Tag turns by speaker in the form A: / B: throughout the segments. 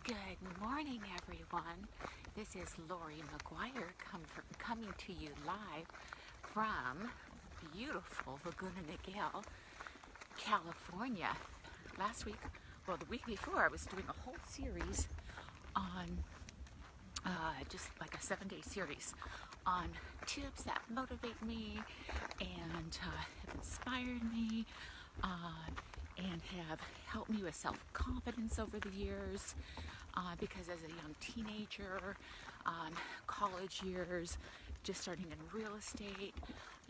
A: Good morning, everyone. This is Lori McGuire coming to you live from beautiful Laguna Niguel, California. Last week, the week before, I was doing a whole series on just like a 7-day series on tips that motivate me and have inspired me and have helped me with self-confidence over the years, because as a young teenager, college years, just starting in real estate,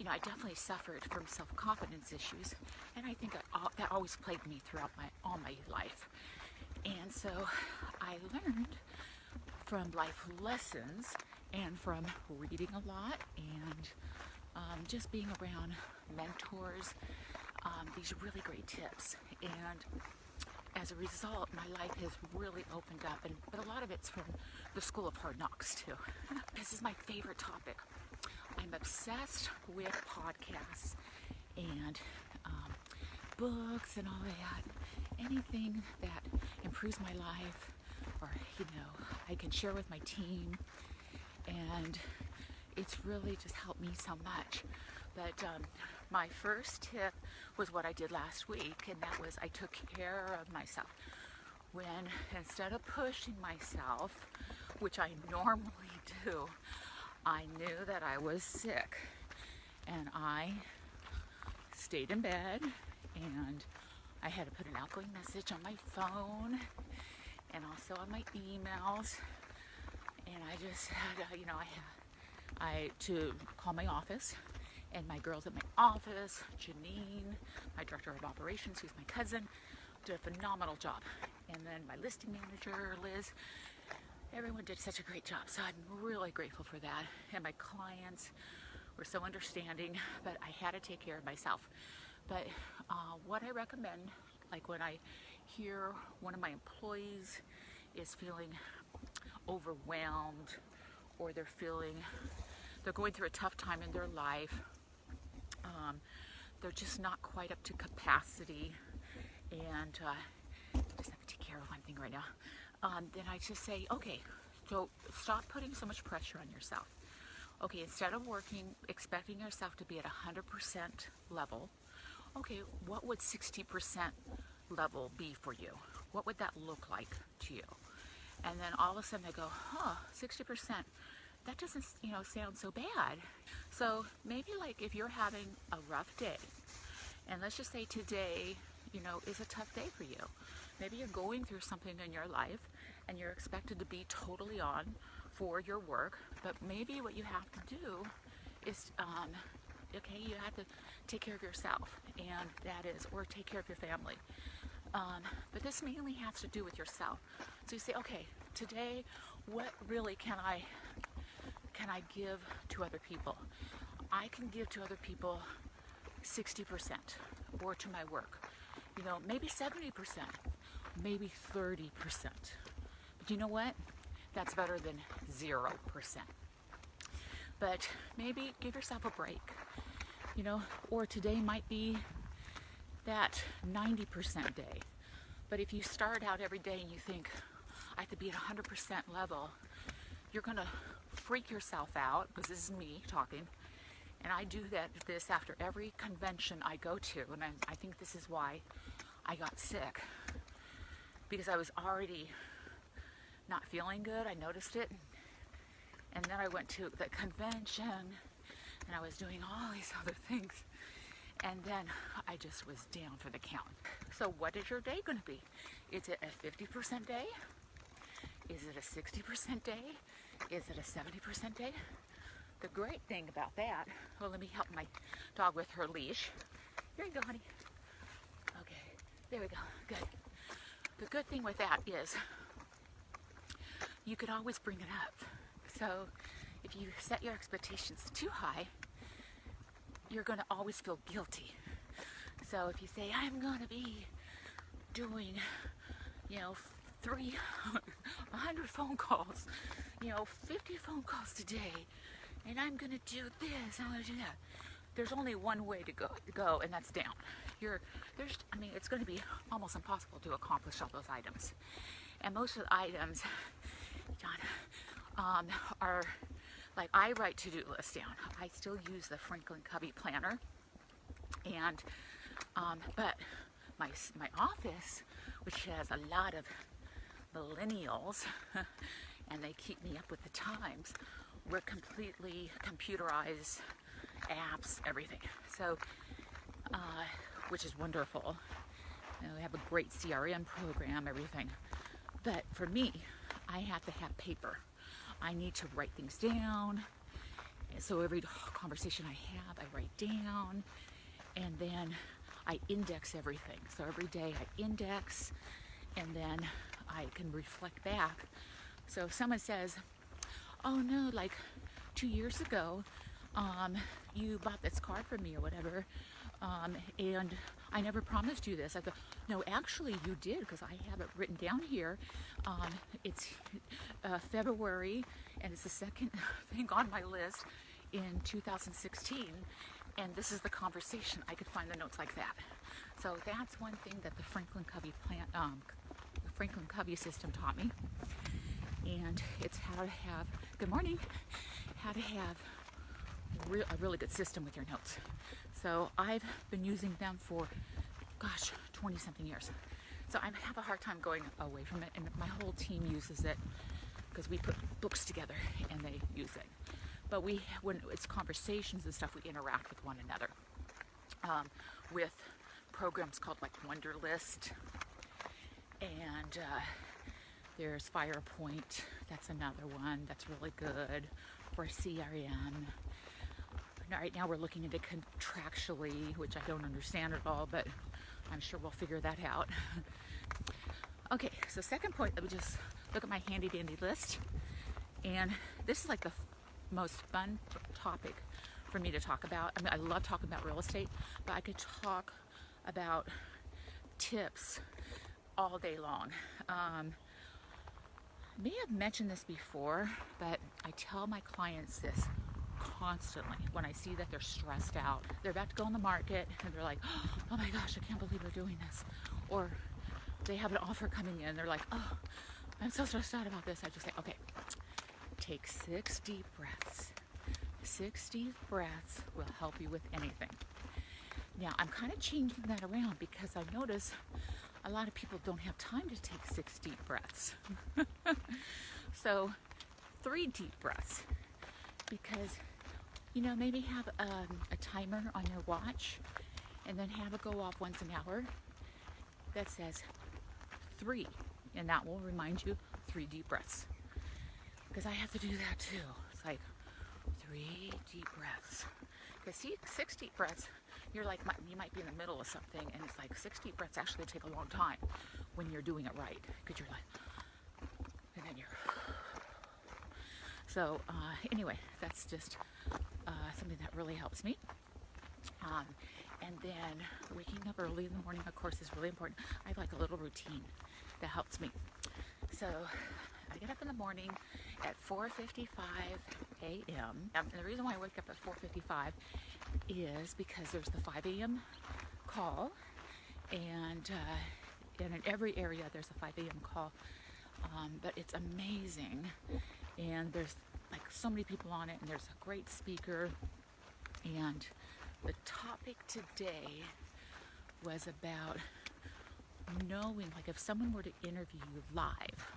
A: I definitely suffered from self-confidence issues, and I think that always plagued me throughout all my life. And so I learned from life lessons and from reading a lot and just being around mentors, these really great tips. And as a result, my life has really opened up, but a lot of it's from the School of Hard Knocks too. This is my favorite topic. I'm obsessed with podcasts and books and all that. Anything that improves my life, or I can share with my team, and it's really just helped me so much. But my first tip was what I did last week, and that was I took care of myself. When instead of pushing myself, which I normally do, I knew that I was sick, and I stayed in bed, and I had to put an outgoing message on my phone and also on my emails, and I just had to call my office, and my girls at my office, Janine, my director of operations, who's my cousin, did a phenomenal job, and then my listing manager, Liz. Everyone did such a great job, so I'm really grateful for that. And my clients were so understanding, but I had to take care of myself. But what I recommend, like when I hear one of my employees is feeling overwhelmed, or they're going through a tough time in their life, they're just not quite up to capacity, and just have to take care of one thing right now, then I just say, okay, so stop putting so much pressure on yourself. Okay, instead of expecting yourself to be at 100% level, okay, what would 60% level be for you? What would that look like to you? And then all of a sudden I go, 60%, that doesn't, sound so bad. So maybe like if you're having a rough day, and let's just say today, is a tough day for you. Maybe you're going through something in your life and you're expected to be totally on for your work, but maybe what you have to do is, you have to take care of yourself, and or take care of your family. But this mainly has to do with yourself. So you say, okay, today, what really can I give to other people? I can give to other people 60%, or to my work. Maybe 70%, maybe 30%. But you know what? That's better than 0%. But maybe give yourself a break. Or today might be that 90% day. But if you start out every day and you think, I have to be at 100% level, you're going to freak yourself out, because this is me talking. And I do this after every convention I go to, and I think this is why I got sick, because I was already not feeling good. I noticed it, and then I went to the convention, and I was doing all these other things, and then I just was down for the count. So what is your day going to be? Is it a 50% day? Is it a 60% day? Is it a 70% day? The great thing about that, let me help my dog with her leash. Here you go, honey. Okay, there we go, good. The good thing with that is you could always bring it up. So if you set your expectations too high, you're going to always feel guilty. So if you say, I'm going to be doing, 100 phone calls, 50 phone calls today, and I'm going to do this, I'm going to do that. There's only one way to go, and that's down. It's going to be almost impossible to accomplish all those items. And most of the items, John, are like, I write to-do lists down. I still use the Franklin Covey planner, and but my office, which has a lot of millennials, and they keep me up with the times. We're completely computerized, apps, everything. So, which is wonderful. You know, we have a great CRM program, everything. But for me, I have to have paper. I need to write things down. So every conversation I have, I write down, and then I index everything. So every day I index, and then I can reflect back. So if someone says, oh no, like 2 years ago, you bought this car for me or whatever, and I never promised you this. I go, no, actually you did, because I have it written down here. It's February, and it's the second thing on my list in 2016, and this is the conversation. I could find the notes like that. So that's one thing that the Franklin Covey system taught me, and it's how to have, good morning, how to have a really good system with your notes. So I've been using them for, gosh, 20 something years. So I have a hard time going away from it, and my whole team uses it because we put books together and they use it. But when it's conversations and stuff, we interact with one another with programs called like Wunderlist, and there's FirePoint. That's another one that's really good for CRM. Right now we're looking into Contractually, which I don't understand at all, but I'm sure we'll figure that out. Okay, so second point, let me just look at my handy dandy list. And this is like the most fun topic for me to talk about. I mean, I love talking about real estate, but I could talk about tips all day long. May have mentioned this before, but I tell my clients this constantly when I see that they're stressed out. They're about to go on the market and they're like, oh my gosh, I can't believe we're doing this. Or they have an offer coming in. They're like, oh, I'm so stressed out about this. I just say, okay, take 6 deep breaths. 6 deep breaths will help you with anything. Now, I'm kind of changing that around because I notice a lot of people don't have time to take 6 deep breaths. So 3 deep breaths, because maybe have a timer on your watch, and then have it go off once an hour that says 3, and that will remind you 3 deep breaths. Because I have to do that too. It's like 3 deep breaths. Because 6 deep breaths, you might be in the middle of something, and it's like 6 deep breaths actually take a long time when you're doing it right, because you're like, and then you're. So anyway, that's just something that really helps me. And then waking up early in the morning, of course, is really important. I have like a little routine that helps me. So I get up in the morning at 4:55 a.m. And the reason why I wake up at 4:55 is because there's the 5 a.m. call, and in every area there's a 5 a.m. call. But it's amazing, and there's like so many people on it, and there's a great speaker. And the topic today was about knowing, like, if someone were to interview you live,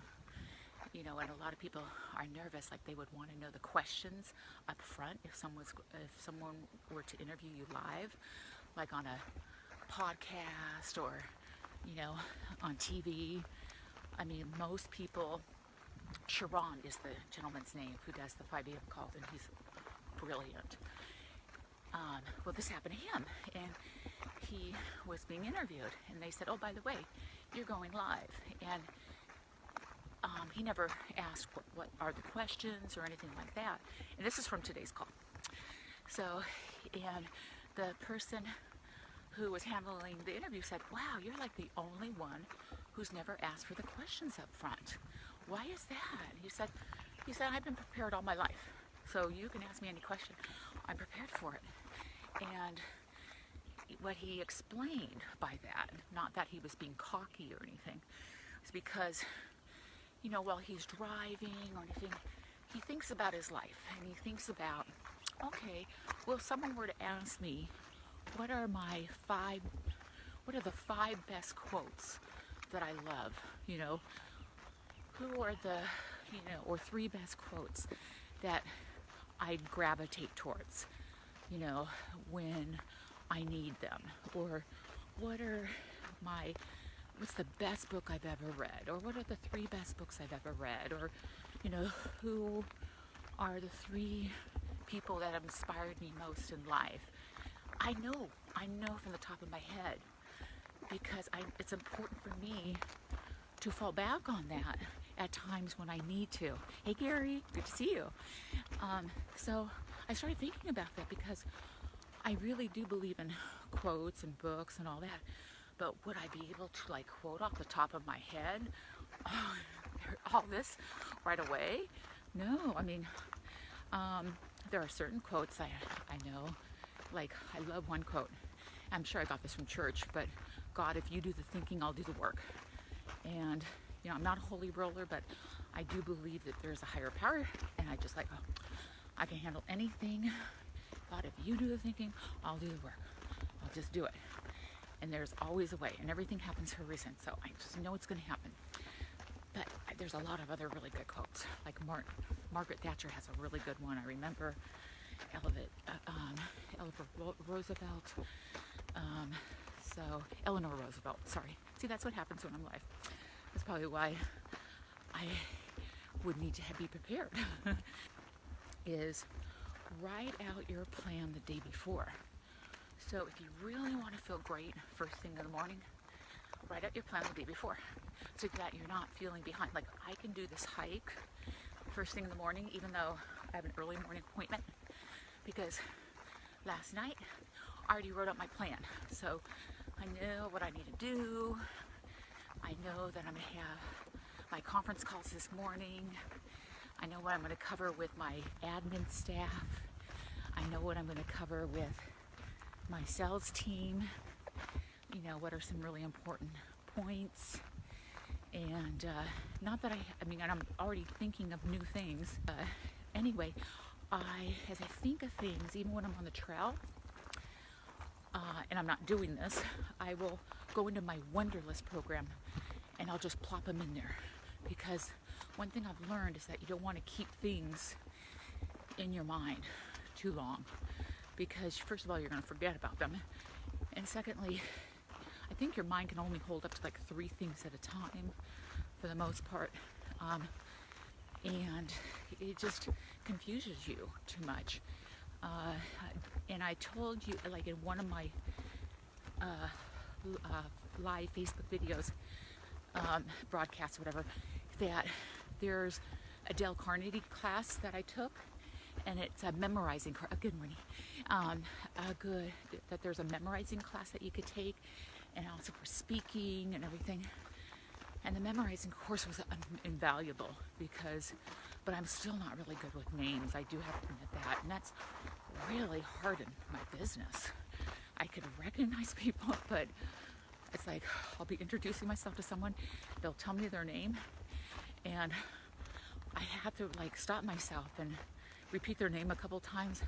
A: and a lot of people are nervous, like they would want to know the questions up front if someone were to interview you live, like on a podcast or on TV. I mean, most people, Sharon is the gentleman's name who does the 5 a.m. calls, and he's brilliant. Well, this happened to him, and he was being interviewed, and they said, oh, by the way, you're going live. And he never asked what are the questions or anything like that. And this is from today's call. So, and the person who was handling the interview said, wow, you're like the only one who's never asked for the questions up front. Why is that? He said, I've been prepared all my life. So you can ask me any question. I'm prepared for it. And what he explained by that, not that he was being cocky or anything, is because while he's driving or anything, he thinks about his life and he thinks about, okay, well, if someone were to ask me, what are the five best quotes that I love? Who are the, or three best quotes that I gravitate towards, when I need them? Or what's the best book I've ever read? Or what are the three best books I've ever read? Or, who are the three people that have inspired me most in life? I know from the top of my head, because it's important for me to fall back on that at times when I need to. Hey Gary, good to see you. So I started thinking about that because I really do believe in quotes and books and all that, but would I be able to quote off the top of my head all this right away? No, I mean, there are certain quotes I know, I love one quote. I'm sure I got this from church, but God, if you do the thinking, I'll do the work. And, I'm not a holy roller, but I do believe that there's a higher power, and I just I can handle anything. God, if you do the thinking, I'll do the work. I'll just do it. And there's always a way, and everything happens for a reason, so I just know it's going to happen. But there's a lot of other really good quotes. Margaret Thatcher has a really good one. I remember Eleanor Roosevelt, sorry. See, that's what happens when I'm live. That's probably why I would need to be prepared. Is write out your plan the day before. So if you really want to feel great first thing in the morning, write out your plan the day before so that you're not feeling behind. I can do this hike first thing in the morning, even though I have an early morning appointment, because last night I already wrote out my plan. So I know what I need to do. I know that I'm going to have my conference calls this morning. I know what I'm going to cover with my admin staff. I know what I'm going to cover with my sales team. What are some really important points. And not that I'm already thinking of new things. Anyway, as I think of things, even when I'm on the trail, and I'm not doing this, I will go into my Wonderlist program and I'll just plop them in there. Because one thing I've learned is that you don't want to keep things in your mind too long, because first of all, you're going to forget about them, and secondly, I think your mind can only hold up to 3 things at a time for the most part, and it just confuses you too much. And I told you, in one of my live Facebook videos, broadcasts, whatever, that there's a Dale Carnegie class that I took, and it's a memorizing. Good morning. That there's a memorizing class that you could take, and also for speaking and everything. And the memorizing course was invaluable but I'm still not really good with names. I do have to admit that, and that's really hard in my business. I could recognize people, but it's I'll be introducing myself to someone, they'll tell me their name, and I have to stop myself and repeat their name a couple times,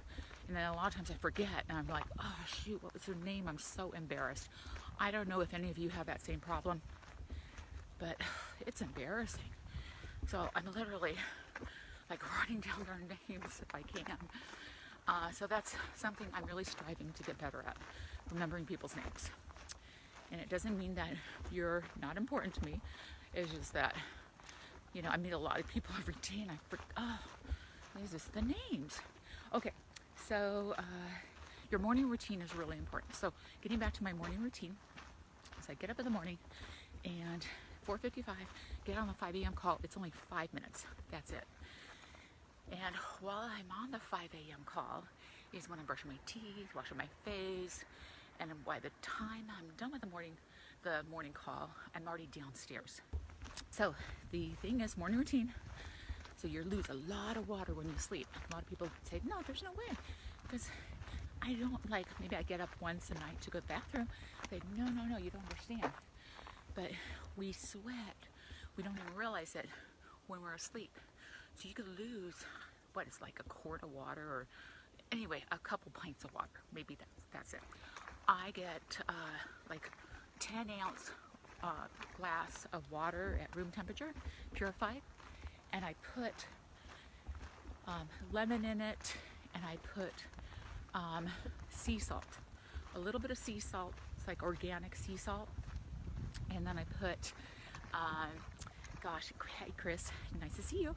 A: and then a lot of times I forget, and I'm oh shoot, what was their name? I'm so embarrassed. I don't know if any of you have that same problem, but it's embarrassing. So I'm literally writing down their names if I can. So that's something I'm really striving to get better at, remembering people's names. And it doesn't mean that you're not important to me. It's just that, I meet a lot of people every day, and I forget, these are the names. Okay, so your morning routine is really important. So getting back to my morning routine, so I get up in the morning, and 4:55, get on the 5 a.m. call. It's only 5 minutes. That's it. And while I'm on the 5 a.m. call is when I'm brushing my teeth, washing my face, and by the time I'm done with the morning call, I'm already downstairs. So the thing is, morning routine. So you lose a lot of water when you sleep. A lot of people say, no, there's no way, because I don't maybe I get up once a night to go to the bathroom. They say, no, you don't understand. But we sweat. We don't even realize that when we're asleep. So you could lose, what is like a quart of water, or anyway, a couple pints of water. Maybe that's it. I get like 10-ounce glass of water at room temperature, purified, and I put lemon in it, and I put sea salt, a little bit of sea salt. It's like organic sea salt, and then I put gosh, hey Chris, nice to see you.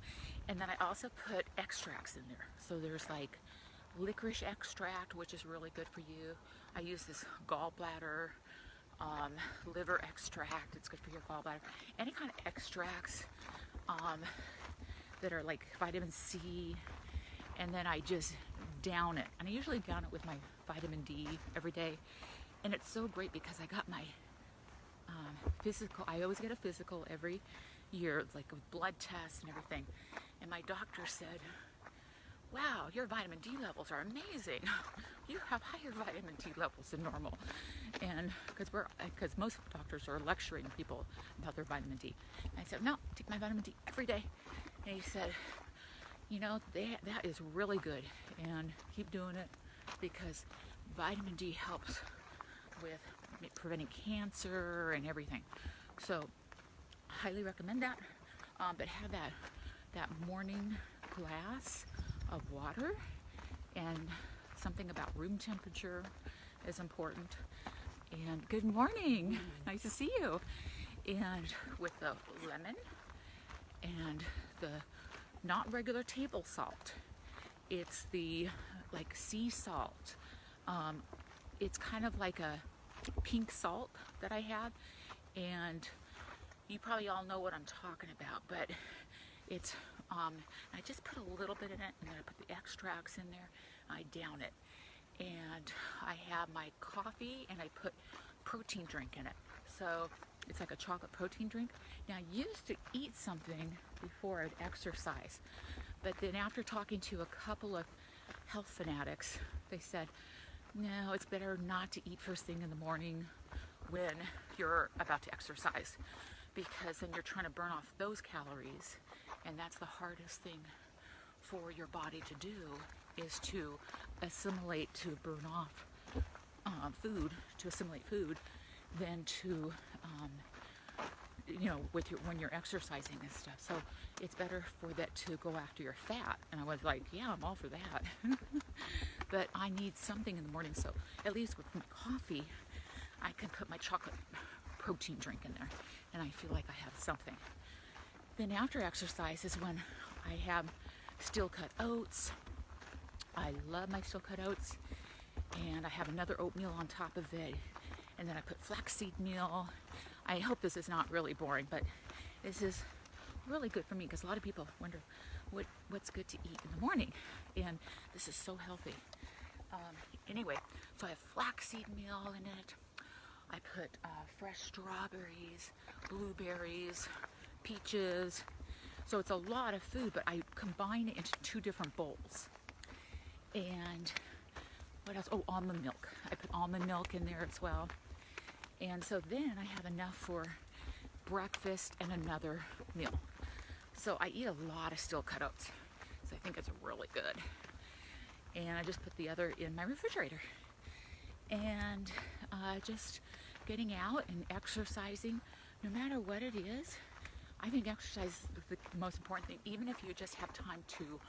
A: And then I also put extracts in there. So there's like licorice extract, which is really good for you. I use this gallbladder liver extract. It's good for your gallbladder. Any kind of extracts that are like vitamin C, and then I just down it. And I usually down it with my vitamin D every day. And it's so great because I got my physical. I always get a physical every year, like with blood tests and everything. And my doctor said, wow, your vitamin D levels are amazing. You have higher vitamin D levels than normal. And because most doctors are lecturing people about their vitamin D. And I said, no, take my vitamin D every day. And he said, you know, that is really good, and keep doing it because vitamin D helps with preventing cancer and everything. So highly recommend that. But have that morning glass of water, and something about room temperature is important. And good morning, nice to see you. And with the lemon and the not regular table salt, it's the like sea salt. It's kind of like a pink salt that I have, and you probably all know what I'm talking about, but it's I just put a little bit in it, and then I put the extracts in there. I down it, and I have my coffee, and I put protein drink in it. So it's like a chocolate protein drink. Now, I used to eat something before I'd exercise, but then after talking to a couple of health fanatics, they said, no, it's better not to eat first thing in the morning when you're about to exercise, because then you're trying to burn off those calories, and that's the hardest thing for your body to do, is to assimilate, to burn off food, to assimilate food, than to when you're exercising and stuff. So it's better for that to go after your fat. And I was like, yeah, I'm all for that. But I need something in the morning, so at least with my coffee, I can put my chocolate protein drink in there, and I feel like I have something. Then after exercise is when I have steel cut oats. I love my steel cut oats, and I have another oatmeal on top of it, and then I put flaxseed meal. I hope this is not really boring, but this is really good for me, because a lot of people wonder what's good to eat in the morning, and this is so healthy. Anyway, so I have flaxseed meal in it. I put fresh strawberries, blueberries, peaches. So it's a lot of food, but I combine it into 2 different bowls. And what else? Oh, almond milk. I put almond milk in there as well. And so then I have enough for breakfast and another meal. So I eat a lot of steel cut oats. So I think it's really good. And I just put the other in my refrigerator. And just getting out and exercising, no matter what it is. I think exercise is the most important thing. Even if you just have time to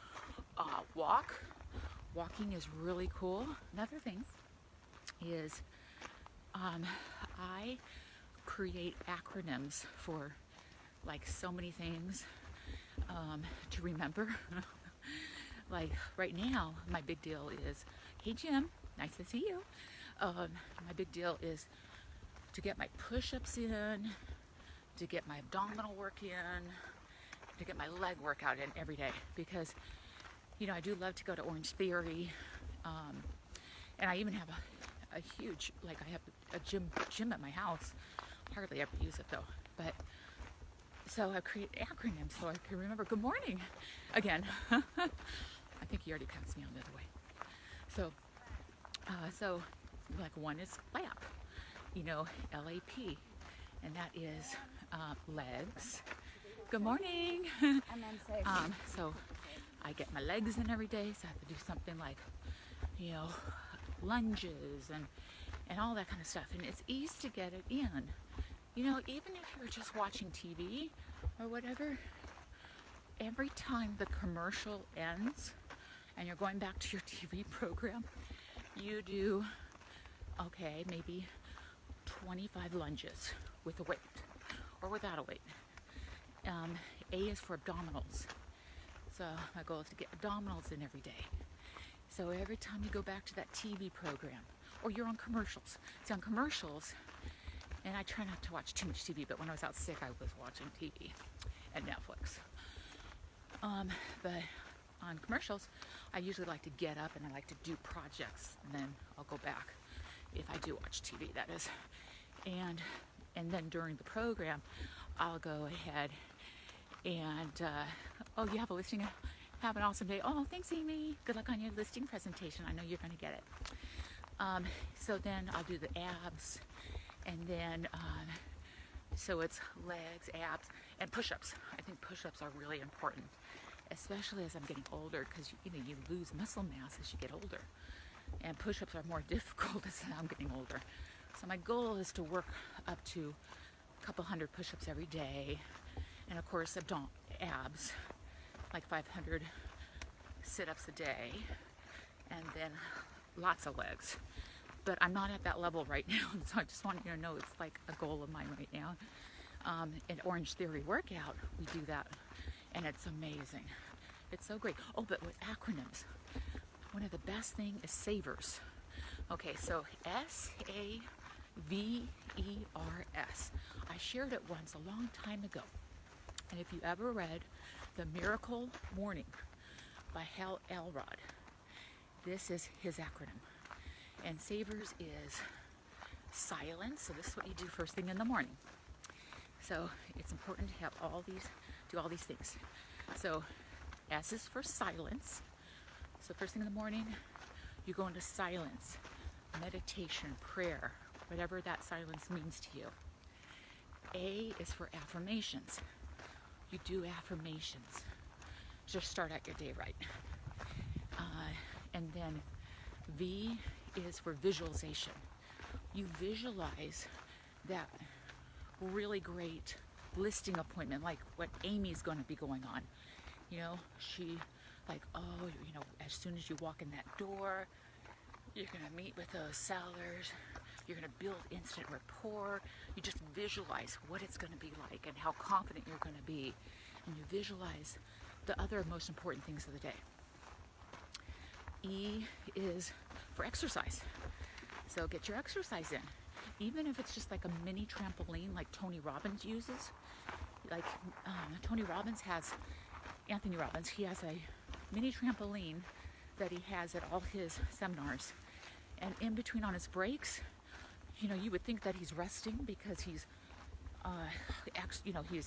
A: walk, walking is really cool. Another thing is I create acronyms for like so many things to remember. Like right now, my big deal is, hey Jim, nice to see you. My big deal is to get my push-ups in, to get my abdominal work in, to get my leg workout in every day, because I do love to go to Orange Theory, and I even have a huge, like I have a gym at my house. Hardly ever use it though, but so I create acronyms so I can remember. Good morning again. I think you already passed me on the other way. So like one is LAP, LAP, and that is legs, Good morning.
B: And then say,
A: So I get my legs in every day, so I have to do something like, lunges and all that kind of stuff. And it's easy to get it in. Even if you're just watching TV or whatever, every time the commercial ends and you're going back to your TV program, you do, maybe 25 lunges with a weight or without a weight. A is for abdominals. So my goal is to get abdominals in every day. So every time you go back to that TV program, or you're on commercials. See, on commercials, and I try not to watch too much TV, but when I was out sick, I was watching TV and Netflix. But on commercials, I usually like to get up and I like to do projects, and then I'll go back if I do watch TV, that is. And then during the program, I'll go ahead and, you have a listing. Have an awesome day. Oh, thanks, Amy. Good luck on your listing presentation. I know you're going to get it. So then I'll do the abs, and then, so it's legs, abs, and push-ups. I think push-ups are really important, especially as I'm getting older, because you lose muscle mass as you get older, and push-ups are more difficult as I'm getting older. So my goal is to work up to a couple hundred push-ups every day, and of course abs, like 500 sit-ups a day, and then lots of legs. But I'm not at that level right now, so I just want you to know it's like a goal of mine right now. In Orange Theory Workout, we do that, and it's amazing. It's so great. Oh, but with acronyms, one of the best thing is SAVERS. Okay, so SAVERS. I shared it once a long time ago. And if you ever read The Miracle Morning by Hal Elrod, this is his acronym. And SAVERS is silence. So this is what you do first thing in the morning. So it's important to have do all these things. So S is for silence. So first thing in the morning, you go into silence, meditation, prayer, whatever that silence means to you. A is for affirmations. You do affirmations. Just start out your day right. And then V is for visualization. You visualize that really great listing appointment, like what Amy's going to be going on. She as soon as you walk in that door, you're going to meet with those sellers. You're going to build instant rapport. You just visualize what it's going to be like and how confident you're going to be. And you visualize the other most important things of the day. E is for exercise. So get your exercise in. Even if it's just like a mini trampoline like Tony Robbins uses. Like Anthony Robbins, he has a mini trampoline that he has at all his seminars. And in between on his breaks, you would think that he's resting because he's, he's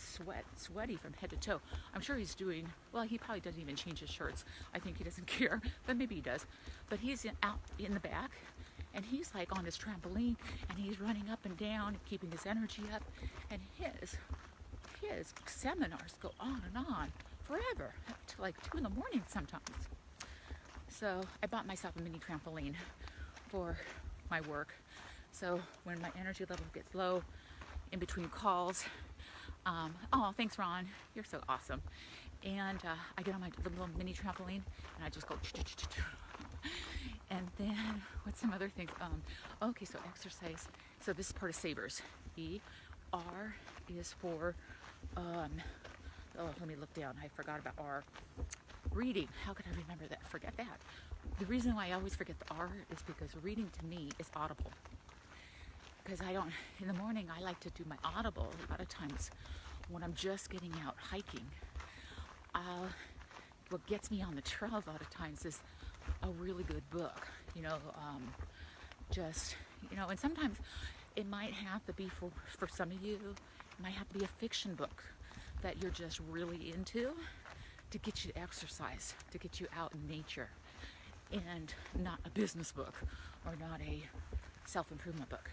A: sweaty from head to toe. I'm sure he's doing, he probably doesn't even change his shirts. I think he doesn't care, but maybe he does. But he's out in the back, and he's like on his trampoline, and he's running up and down, keeping his energy up. And his seminars go on and on forever, up to like 2 a.m. sometimes. So I bought myself a mini trampoline for my work. So when my energy level gets low in between calls, thanks Ron, you're so awesome. And I get on my little mini trampoline and I just go. And then what's some other things? So exercise. So this is part of SAVERS. E, R is for, let me look down. I forgot about R. Reading. How could I remember that? Forget that. The reason why I always forget the R is because reading to me is audible. Because in the morning I like to do my audible a lot of times when I'm just getting out hiking. What gets me on the trail a lot of times is a really good book, and sometimes it might have to be for some of you, it might have to be a fiction book that you're just really into to get you to exercise, to get you out in nature, and not a business book or not a self-improvement book.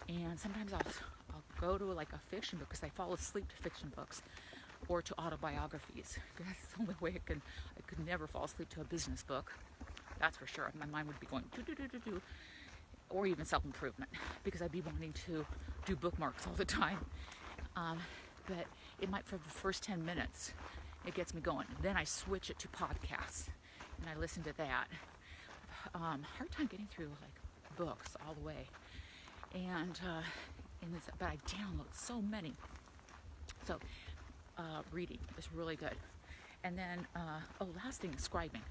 A: And sometimes I'll
B: go to like a fiction book, because I fall asleep to fiction books or to autobiographies. That's the only way I could never fall asleep to a business book. That's for sure. My mind would be going do, or even self-improvement, because I'd be wanting to do bookmarks all the time. But it might, for the first 10 minutes, it gets me going. Then I switch it to podcasts and I listen to that. Hard time getting through like books all the way. And but I download so many. So reading is really good. And then last thing, scribing.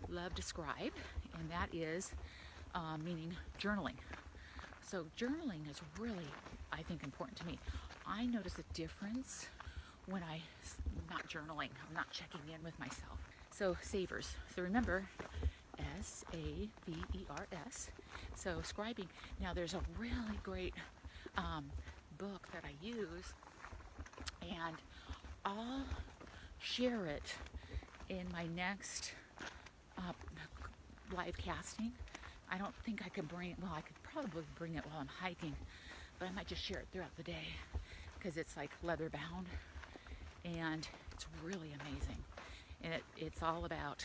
B: Love to scribe, and that is meaning journaling. So journaling is really, I think, important to me. I notice a difference when I'm not journaling. I'm not checking in with myself. So savers. So remember, SAVERS. So scribing. Now there's a really great book that I use, and I'll share it in my next live casting. I don't think I can bring it. Well, I could probably bring it while I'm hiking, but I might just share it throughout the day, because it's like leather bound and it's really amazing. And it's all about,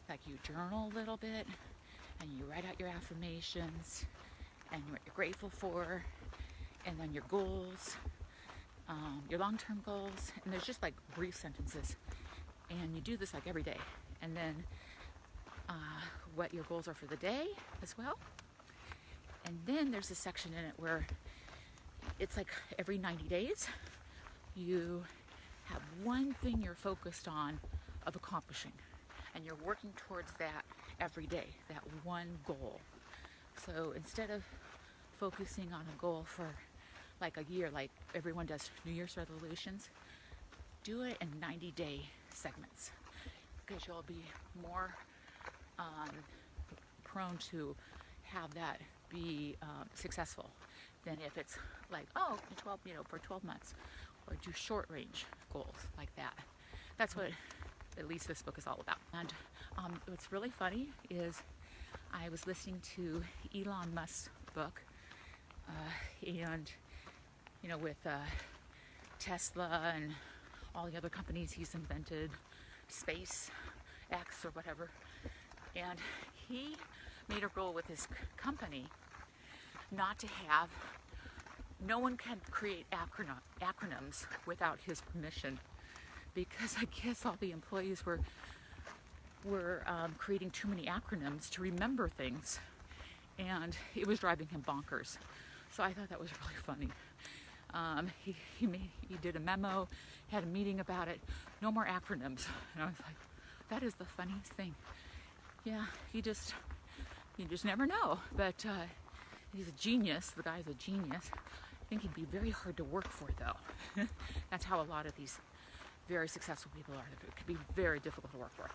B: like, you journal a little bit and you write out your affirmations and what you're grateful for, and then your goals, your long-term goals, and there's just like brief sentences, and you do this like every day. And then what your goals are for the day as well. And then there's a section in it where it's like every 90 days you have one thing you're focused on of accomplishing, and you're working towards that every day, that one goal. So instead of focusing on a goal for like a year, like everyone does New Year's resolutions, do it in 90-day segments, because you'll be more prone to have that be successful than if it's like, 12, for 12 months, or do short range goals like that. That's what at least this book is all about. And what's really funny is I was listening to Elon Musk's book, and with Tesla and all the other companies he's invented, SpaceX or whatever, and he made a rule with his company not to have, no one can create acronyms without his permission, because I guess all the employees were creating too many acronyms to remember things, and it was driving him bonkers. So I thought that was really funny. He did a memo, had a meeting about it. No more acronyms. And I was like, that is the funniest thing. Yeah, you just never know. But he's a genius. The guy's a genius. I think he'd be very hard to work for, though. That's how a lot of these very successful people are. It could be very difficult to work for.